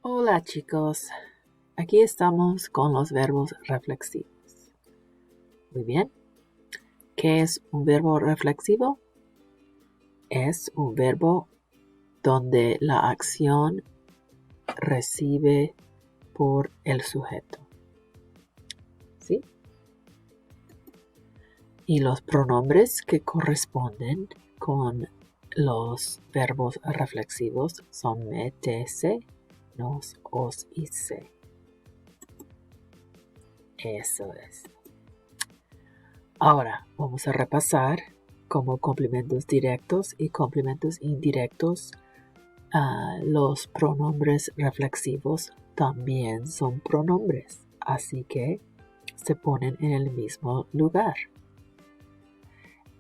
Hola chicos, aquí estamos con los verbos reflexivos. Muy bien, ¿qué es un verbo reflexivo? Es un verbo donde la acción recibe por el sujeto. ¿Sí? Y los pronombres que corresponden con los verbos reflexivos son me, te, se, nos, os y se. Eso es. Ahora vamos a repasar como complementos directos y complementos indirectos. Los pronombres reflexivos también son pronombres, así que se ponen en el mismo lugar.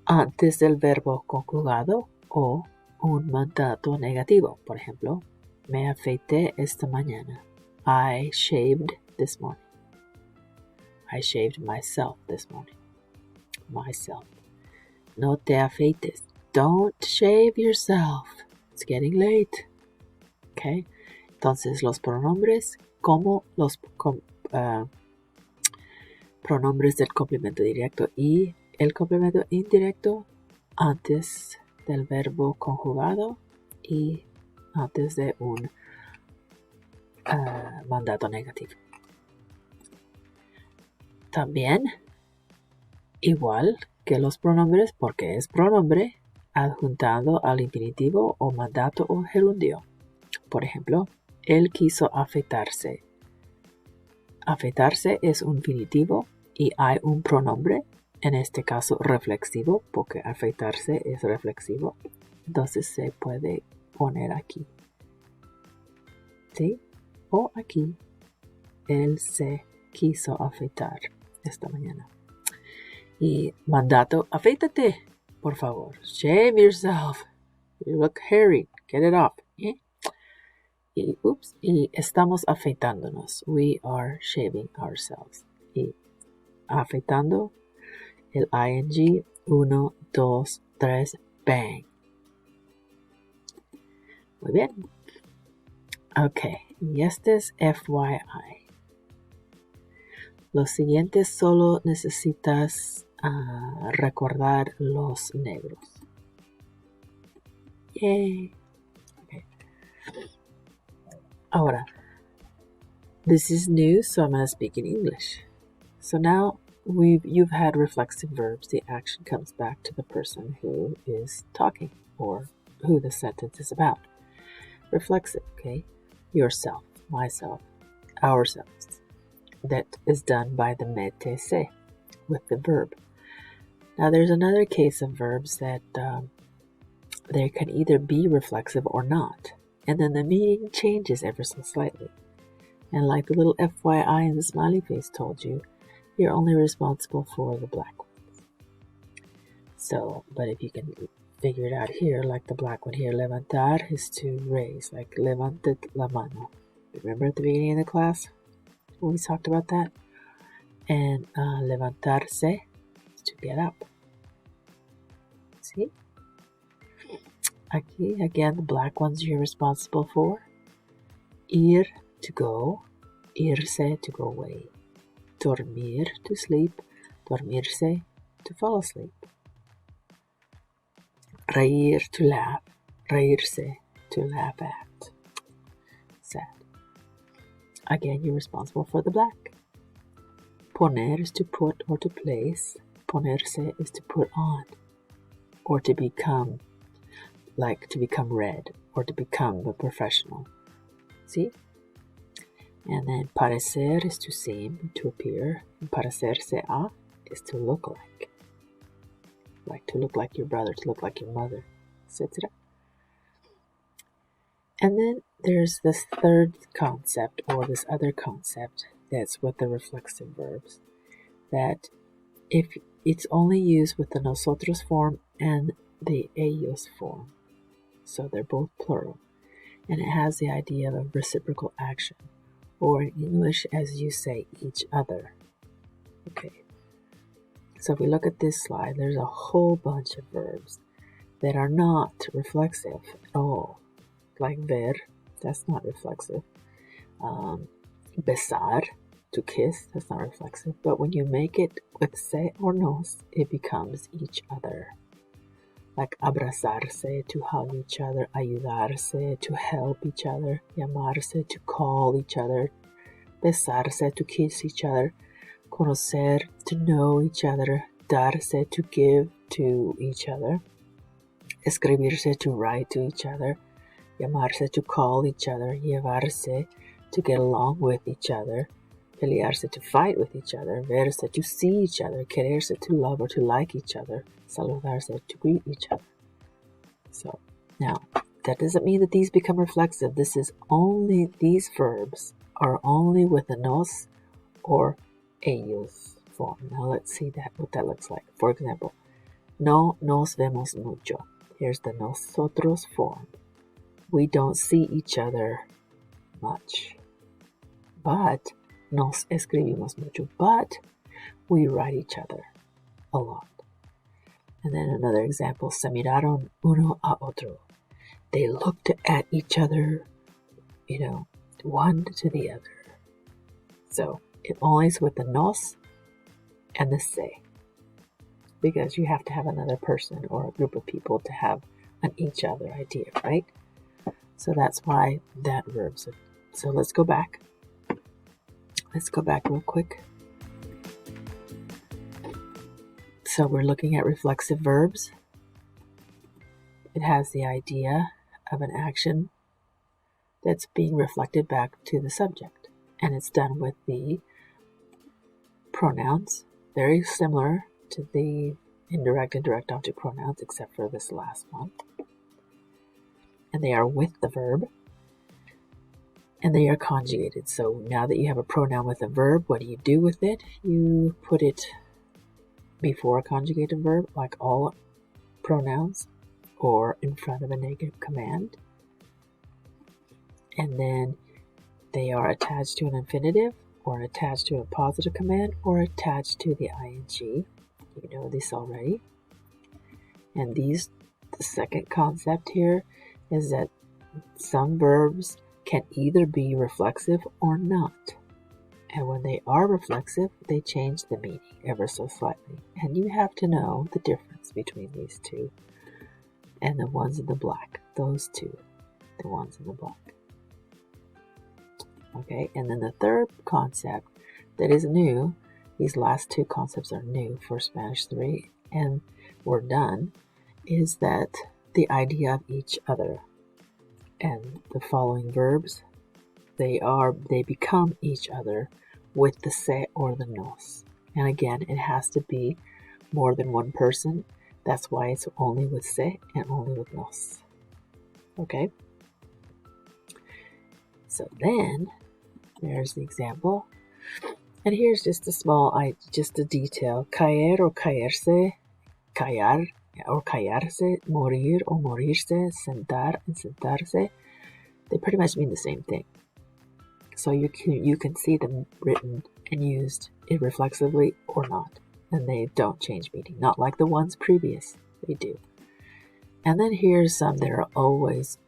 Antes del verbo conjugado o un mandato negativo. Por ejemplo, me afeité esta mañana. I shaved this morning. I shaved myself this morning. Myself. No te afeites. Don't shave yourself. It's getting late. Okay. Entonces los pronombres como los pronombres del complemento directo y el complemento indirecto antes del verbo conjugado y antes de un mandato negativo. También, igual que los pronombres, porque es pronombre, adjuntado al infinitivo o mandato o gerundio. Por ejemplo, él quiso afeitarse. Afeitarse es un infinitivo y hay un pronombre, en este caso reflexivo, porque afeitarse es reflexivo. Entonces se puede poner aquí. ¿Sí? O aquí. Él se quiso afeitar esta mañana. Y mandato, afeítate, por favor. Shave yourself. You look hairy. Get it off. ¿Eh? Y estamos afeitándonos. We are shaving ourselves. Y afeitando, el ing, 1, 2, 3, bang. Muy bien. Ok, y este es FYI. Los siguientes solo necesitas recordar los negros. Yay. Okay. Ahora, this is new, so I'm going to speak in English. So now you've had reflexive verbs. The action comes back to the person who is talking or who the sentence is about. Reflexive, okay? Yourself, myself, ourselves. That is done by the me, te, se with the verb. Now there's another case of verbs that they can either be reflexive or not. And then the meaning changes ever so slightly. And like the little FYI in the smiley face told you, you're only responsible for the black ones. So, but if you can figure it out here, like the black one here, levantar is to raise, like levante la mano. Remember at the beginning of the class when we talked about that? And levantarse is to get up. See? Aquí, again, the black ones you're responsible for. Ir, to go. Irse, to go away. Dormir, to sleep. Dormirse, to fall asleep. Reír, to laugh. Reírse, to laugh at. Sad. Again, you're responsible for the black. Poner is to put or to place. Ponerse is to put on or to become, like to become red or to become a professional. See? And then parecer is to seem, to appear. And parecerse a is to look like. Like to look like your brother, to look like your mother, etc. And then there's this third concept or this other concept that's with the reflexive verbs. That if it's only used with the nosotros form and the ellos form. So they're both plural. And it has the idea of a reciprocal action. Or in English, as you say, each other. Okay. So if we look at this slide, there's a whole bunch of verbs that are not reflexive at all. Like ver, that's not reflexive. Besar, to kiss, that's not reflexive. But when you make it with se or nos, it becomes each other. Like abrazarse, to hug each other, ayudarse, to help each other, llamarse, to call each other, besarse, to kiss each other, conocer, to know each other, darse, to give to each other, escribirse, to write to each other, llamarse, to call each other, llevarse, to get along with each other, pelearse, to fight with each other, verse, to see each other, quererse, to love or to like each other, saludarse, to greet each other. So now, that doesn't mean that these become reflexive. These verbs are only with the nos or ellos form. Now let's see what that looks like. For example, no nos vemos mucho. Here's the nosotros form. We don't see each other much. But nos escribimos mucho. But we write each other a lot. And then another example, se miraron uno a otro. They looked at each other, one to the other. So it only is with the nos and the se, because you have to have another person or a group of people to have an each other idea, right? So that's why that verb. So let's go back. Let's go back real quick. So we're looking at reflexive verbs. It has the idea of an action that's being reflected back to the subject. And it's done with the pronouns, very similar to the indirect and direct object pronouns, except for this last one. And they are with the verb. And they are conjugated. So now that you have a pronoun with a verb, what do you do with it? You put it before a conjugated verb, like all pronouns, or in front of a negative command. And then they are attached to an infinitive, or attached to a positive command, or attached to the ing. You know this already. And the second concept here is that some verbs can either be reflexive or not. And when they are reflexive, they change the meaning ever so slightly. And you have to know the difference between these two and the ones in the black. Those two, the ones in the black. Okay, and then the third concept that is new, these last two concepts are new for Spanish 3, and we're done, is that the idea of each other. And the following verbs, they become each other with the se or the nos. And again, it has to be more than one person. That's why it's only with se and only with nos. Okay? So then, there's the example. And here's just a detail. Caer or caerse, callar or callarse, morir or morirse, sentar and sentarse, they pretty much mean the same thing. So you can see them written and used irreflexively or not, and they don't change meaning, not like the ones previous, they do. And then here's some that are always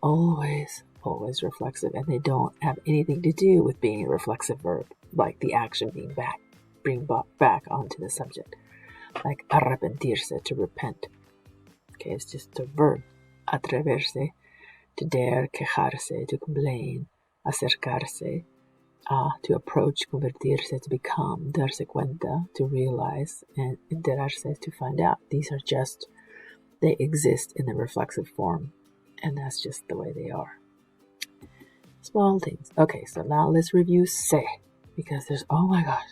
reflexive, and they don't have anything to do with being a reflexive verb, like the action being brought back onto the subject, like arrepentirse, to repent. Okay, it's just a verb. Atreverse, to dare, quejarse, to complain, acercarse, to approach, convertirse, to become, darse cuenta, to realize, and enterarse, to find out. These are just, they exist in the reflexive form, and that's just the way they are. Small things. Okay, so now let's review se, because there's, oh my gosh,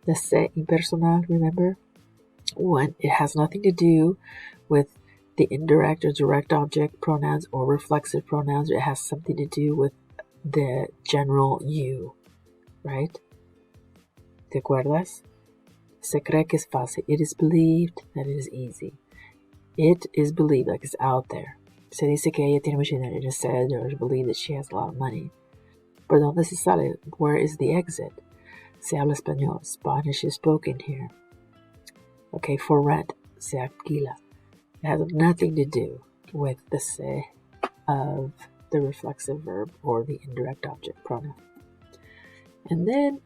the se impersonal, remember? When it has nothing to do with the indirect or direct object pronouns or reflexive pronouns. It has something to do with the general you, right? ¿Te acuerdas? Se cree que es fácil. It is believed that it is easy. It is believed, like it's out there. Se dice que ella tiene mucho dinero. It is said or believed that she has a lot of money. ¿Por dónde se sale? Where is the exit? Se habla español. Spanish is spoken here. Okay, for rent. Se alquila. It has nothing to do with the se of the reflexive verb or the indirect object pronoun. And then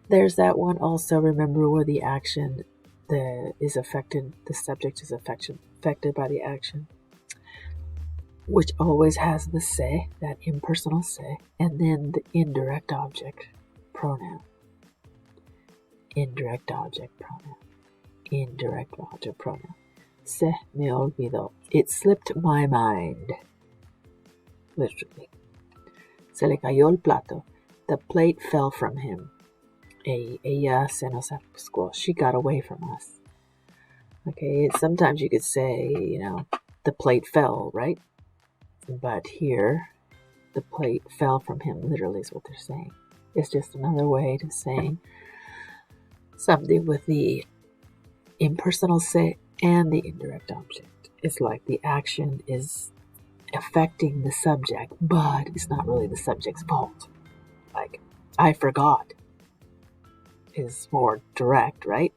there's that one also, remember, where the action is affected, the subject is affected by the action, which always has the se, that impersonal se, and then the indirect object pronoun. Indirect object pronoun. Indirect object pronoun. Se me olvidó. It slipped my mind. Literally. Se le cayó el plato. The plate fell from him. Ella se nos escapó. She got away from us. Okay, sometimes you could say, the plate fell, right? But here, the plate fell from him, literally is what they're saying. It's just another way to saying something with the impersonal se and the indirect object. It's like the action is affecting the subject, but it's not really the subject's fault. Like, I forgot is more direct, right?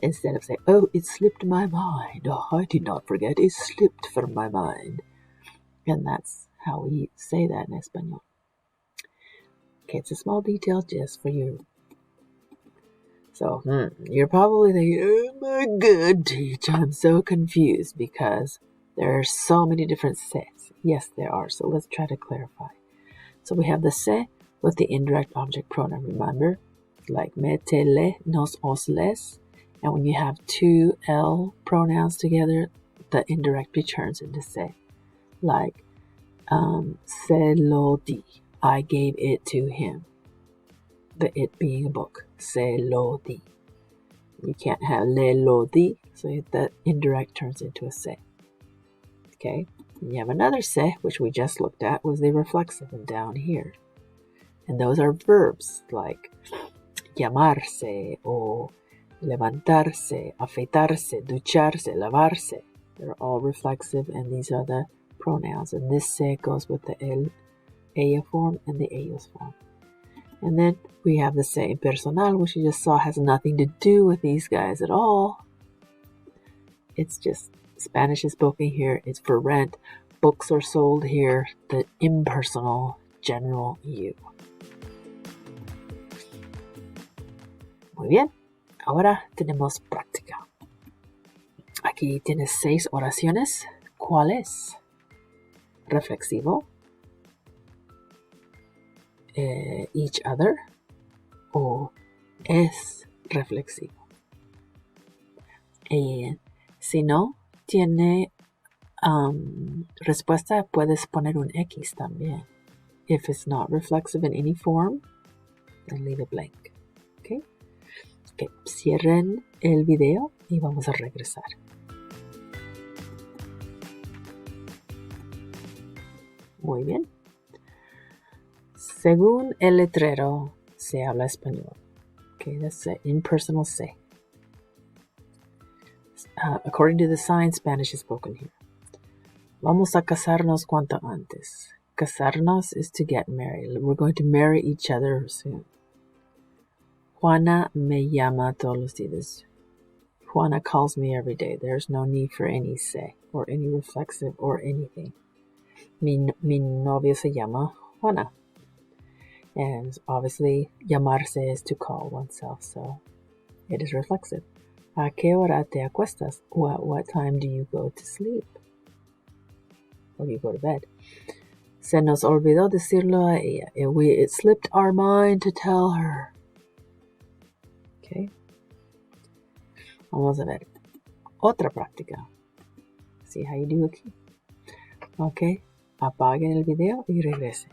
Instead of saying, oh, it slipped my mind. Oh, I did not forget. It slipped from my mind. And that's how we say that in Espanol. Okay, it's a small detail just for you. So, you're probably thinking, oh my God, teacher, I'm so confused because there are so many different ses. Yes, there are. So let's try to clarify. So we have the se with the indirect object pronoun, remember? Like me, te, le, nos, os, les. And when you have two L pronouns together, the indirect turns into se. Like, se lo di. I gave it to him. The it being a book. Se lo di. You can't have le lo di, so the indirect turns into a se. Okay? And you have another se, which we just looked at, was the reflexive and down here. And those are verbs like llamarse or levantarse, afeitarse, ducharse, lavarse. They're all reflexive, and these are the pronouns. And this se goes with the el, ella form and the ellos form. And then we have the se impersonal, which you just saw has nothing to do with these guys at all. It's just Spanish is spoken here. It's for rent. Books are sold here. The impersonal general you. Muy bien. Ahora tenemos práctica. Aquí tienes 6 oraciones. ¿Cuál es? Reflexivo. Each other. O es reflexivo. Si no tiene respuesta, puedes poner un X también. If it's not reflexive in any form, then leave it blank. Okay? Okay, cierren el video y vamos a regresar. Muy bien. Según el letrero, se habla español. Okay, that's the impersonal se. According to the sign, Spanish is spoken here. Vamos a casarnos cuanto antes. Casarnos is to get married. We're going to marry each other soon. Juana me llama todos los días. Juana calls me every day. There's no need for any se or any reflexive or anything. Mi novia se llama Juana. And obviously, llamarse is to call oneself, so it is reflexive. ¿A qué hora te acuestas? Or at what time do you go to sleep? Or do you go to bed? Se nos olvidó decirlo a ella. It slipped our mind to tell her. Okay. Vamos a ver. Otra práctica. See how you do aquí. Okay. Apaguen el video y regresen.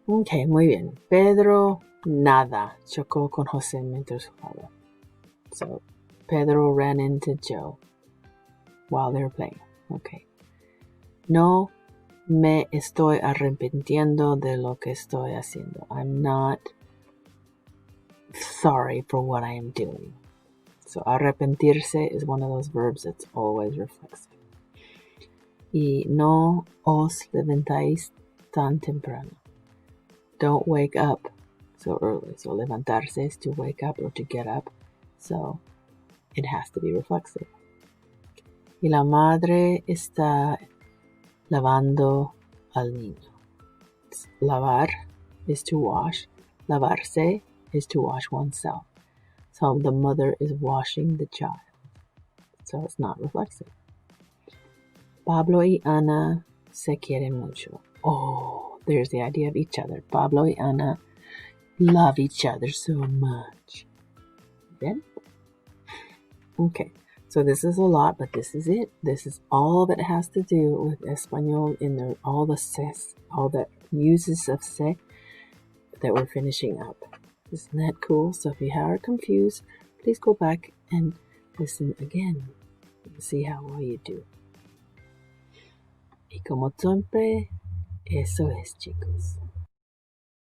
Okay, muy bien. Pedro nada chocó con José mientras jugaba. So, Pedro ran into Joe while they were playing. Okay. No me estoy arrepintiendo de lo que estoy haciendo. I'm not sorry for what I am doing. So, arrepentirse is one of those verbs that's always reflexive. Y no os levantáis tan temprano. Don't wake up so early. So, levantarse is to wake up or to get up. So, it has to be reflexive. Y la madre está lavando al niño. Lavar is to wash. Lavarse is to wash oneself. So the mother is washing the child. So it's not reflexive. Pablo y Ana se quieren mucho. Oh, there's the idea of each other. Pablo y Ana love each other so much. Then, okay, so this is a lot, but this is it. This is all that has to do with Espanol in all the ses, all the uses of se that we're finishing up. Isn't that cool? So if you are confused, please go back and listen again and see how well you do. Y como siempre, eso es, chicos.